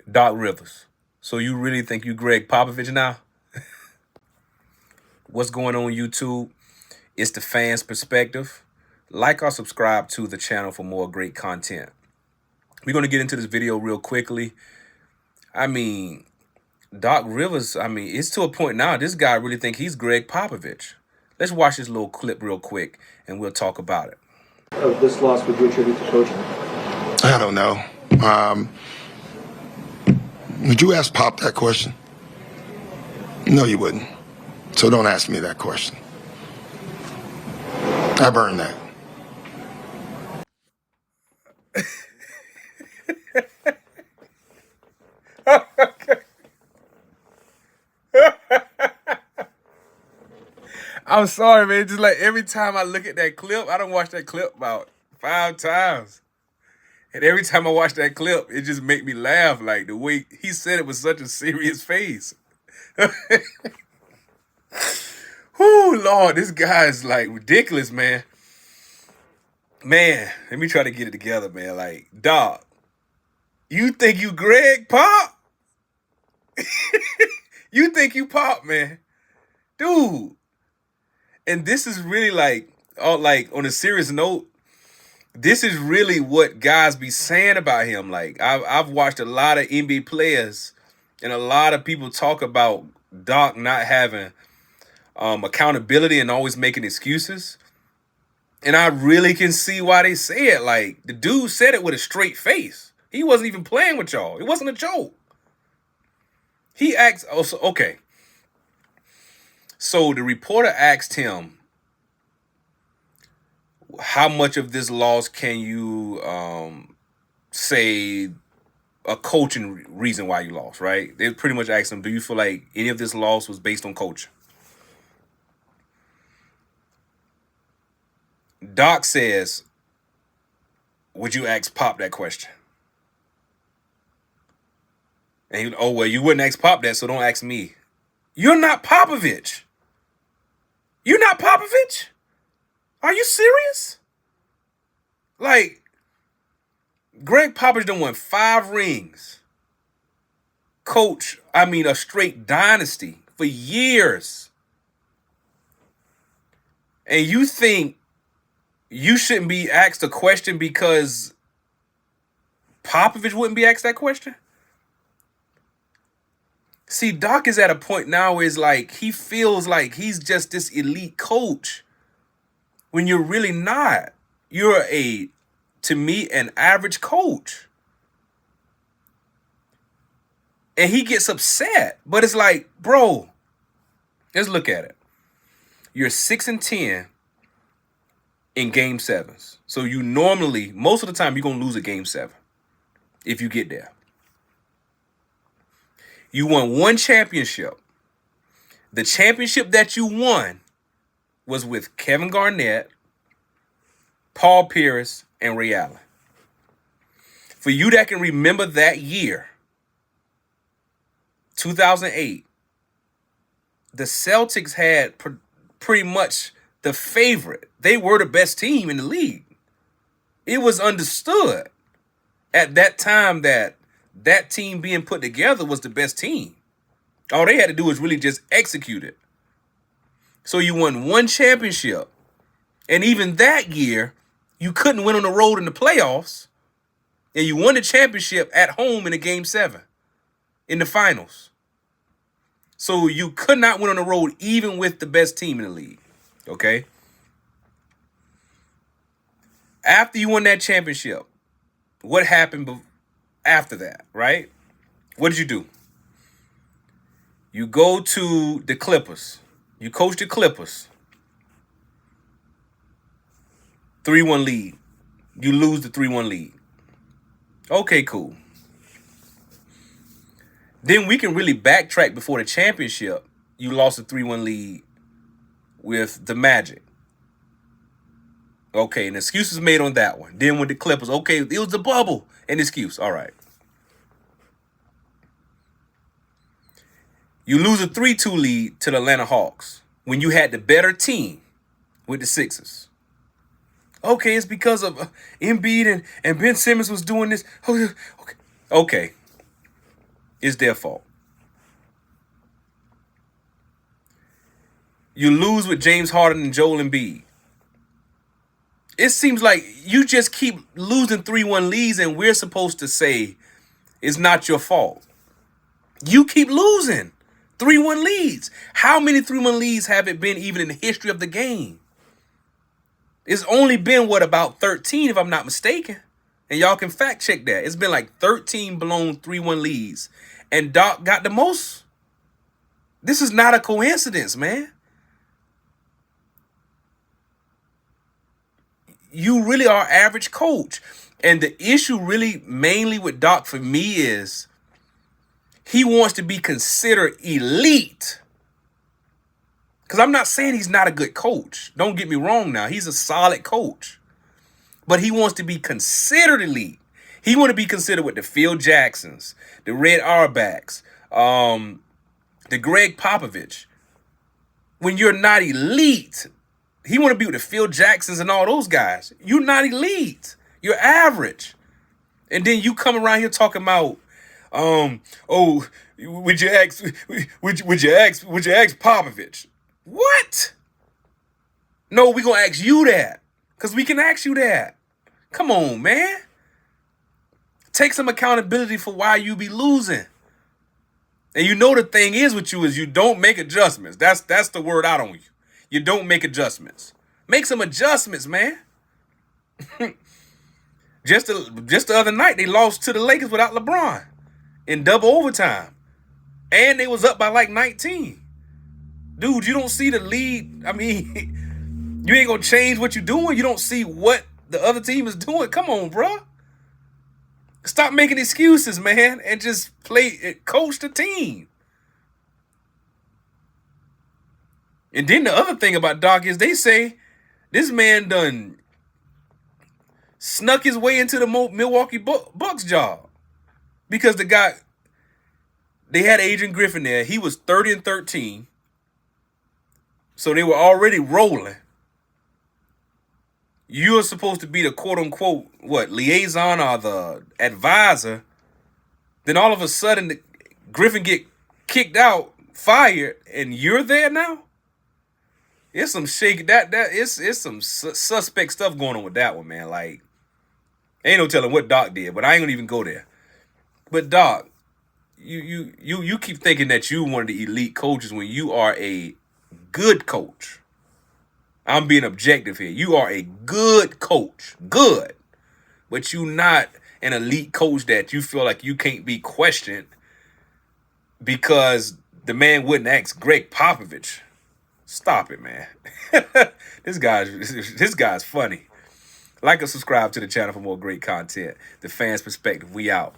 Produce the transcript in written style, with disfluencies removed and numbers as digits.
Doc Rivers. So you really think you Gregg Popovich now? What's going on YouTube? It's the fans' perspective. Like or subscribe to the channel for more great content. We're going to get into this video real quickly. I mean, Doc Rivers, it's to a point now, this guy really think he's Gregg Popovich. Let's watch this little clip real quick, and we'll talk about it. Of this loss would you attribute to coaching? I don't know. Would you ask Pop that question? No, you wouldn't. So don't ask me that question. I've earned that. I'm sorry, man. Just like every time I look at that clip, I don't watch that clip about 5 times. And every time I watch that clip, it just make me laugh. Like the way he said it with such a serious face. Whoo, Lord, this guy is like ridiculous, man. Man, let me try to get it together, man. Like, dog, you think you Gregg Pop? You think you Pop, man? Dude. And this is really like on a serious note, this is really what guys be saying about him. Like, I've watched a lot of NBA players and a lot of people talk about Doc not having accountability and always making excuses. And I really can see why they say it. Like, the dude said it with a straight face. He wasn't even playing with y'all. It wasn't a joke. He asked, okay. So the reporter asked him, how much of this loss can you say a coaching reason why you lost, right? They pretty much asked him, do you feel like any of this loss was based on coaching? Doc says, would you ask Pop that question? And he, oh, well, you wouldn't ask Pop that, so don't ask me. You're not Popovich. You're not Popovich? Are you serious? Like, Gregg Popovich done won 5 rings. Coach, a straight dynasty for years. And you think you shouldn't be asked a question because Popovich wouldn't be asked that question? See, Doc is at a point now where it's like he feels like he's just this elite coach when you're really not. You're to me, an average coach. And he gets upset. But it's like, bro, let's look at it. You're 6-10 in game 7s. So you normally, most of the time, you're going to lose a game 7 if you get there. You won 1 championship. The championship that you won was with Kevin Garnett, Paul Pierce, and Ray Allen. For you that can remember that year, 2008, the Celtics had pretty much the favorite. They were the best team in the league. It was understood at that time that that team being put together was the best team. All they had to do was really just execute it. So you won 1 championship. And even that year, you couldn't win on the road in the playoffs. And you won the championship at home in a game 7 in the finals. So you could not win on the road even with the best team in the league. Okay? After you won that championship, what happened after that, right? What did you do? You go to the Clippers. You coach the Clippers. 3-1 lead. You lose the 3-1 lead. Okay, cool. Then we can really backtrack before the championship. You lost a 3-1 lead with the Magic. Okay, an excuse was made on that one. Then with the Clippers, okay, it was the bubble. An excuse, all right. You lose a 3-2 lead to the Atlanta Hawks when you had the better team with the Sixers. Okay, it's because of Embiid and Ben Simmons was doing this. Okay. It's their fault. You lose with James Harden and Joel Embiid. It seems like you just keep losing 3-1 leads and we're supposed to say it's not your fault. You keep losing 3-1 leads. How many 3-1 leads have it been even in the history of the game? It's only been, about 13 if I'm not mistaken. And y'all can fact check that. It's been like 13 blown 3-1 leads. And Doc got the most. This is not a coincidence, man. You really are average coach. And the issue really mainly with Doc for me is he wants to be considered elite. Because I'm not saying he's not a good coach. Don't get me wrong now. He's a solid coach. But he wants to be considered elite. He want to be considered with the Phil Jacksons, the Red Auerbachs, the Gregg Popovich. When you're not elite, he want to be with the Phil Jacksons and all those guys. You're not elite. You're average. And then you come around here talking about, would you ask Popovich? What? No, we're going to ask you that. Because we can ask you that. Come on, man. Take some accountability for why you be losing. And you know the thing is with you is you don't make adjustments. That's the word out on you. You don't make adjustments. Make some adjustments, man. Just the other night, they lost to the Lakers without LeBron in double overtime. And they was up by like 19. Dude, you don't see the lead. I mean, you ain't going to change what you're doing. You don't see what the other team is doing. Come on, bro. Stop making excuses, man, and just coach the team. And then the other thing about Doc is they say this man done snuck his way into the Milwaukee Bucks job. Because they had Adrian Griffin there. He was 30-13. So they were already rolling. You're supposed to be the quote-unquote, liaison or the advisor. Then all of a sudden, Griffin get kicked out, fired, and you're there now? It's some it's some suspect stuff going on with that one, man. Like, ain't no telling what Doc did, but I ain't gonna even go there. But Doc, you keep thinking that you one of the elite coaches when you are a good coach. I'm being objective here. You are a good coach. Good. But you not an elite coach that you feel like you can't be questioned because the man wouldn't ask Gregg Popovich. Stop it, man. This guy's funny. Like and subscribe to the channel for more great content. The Fans Perspective. We out.